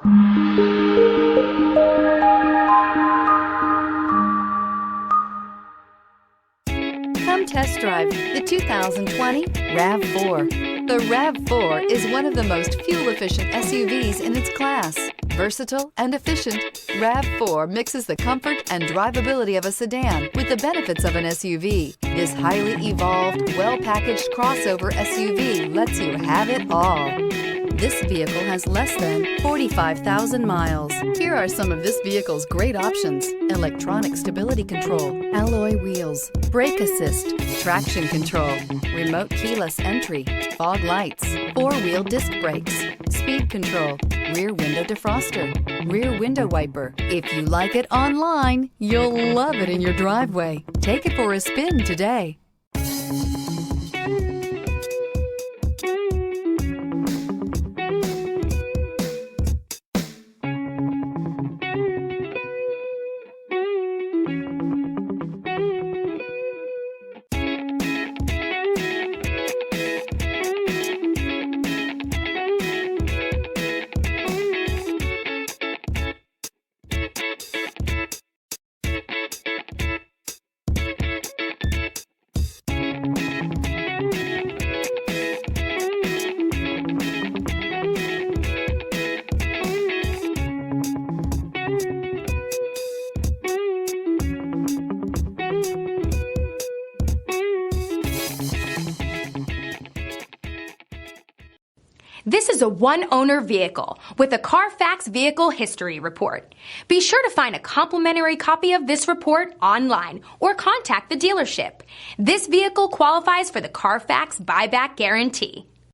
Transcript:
Come test drive the 2020 RAV4. The RAV4 is one of the most fuel-efficient SUVs in its class. Versatile and efficient, RAV4 mixes the comfort and drivability of a sedan with the benefits of an SUV. This highly evolved, well-packaged crossover SUV lets you have it all. This vehicle has less than 45,000 miles. Here are some of this vehicle's great options: electronic stability control, alloy wheels, brake assist, traction control, remote keyless entry, fog lights, four-wheel disc brakes, speed control, rear window defroster, rear window wiper. If you like it online, you'll love it in your driveway. Take it for a spin today. This is a one-owner vehicle with a CARFAX Vehicle History Report. Be sure to find a complimentary copy of this report online or contact the dealership. This vehicle qualifies for the CARFAX Buyback Guarantee.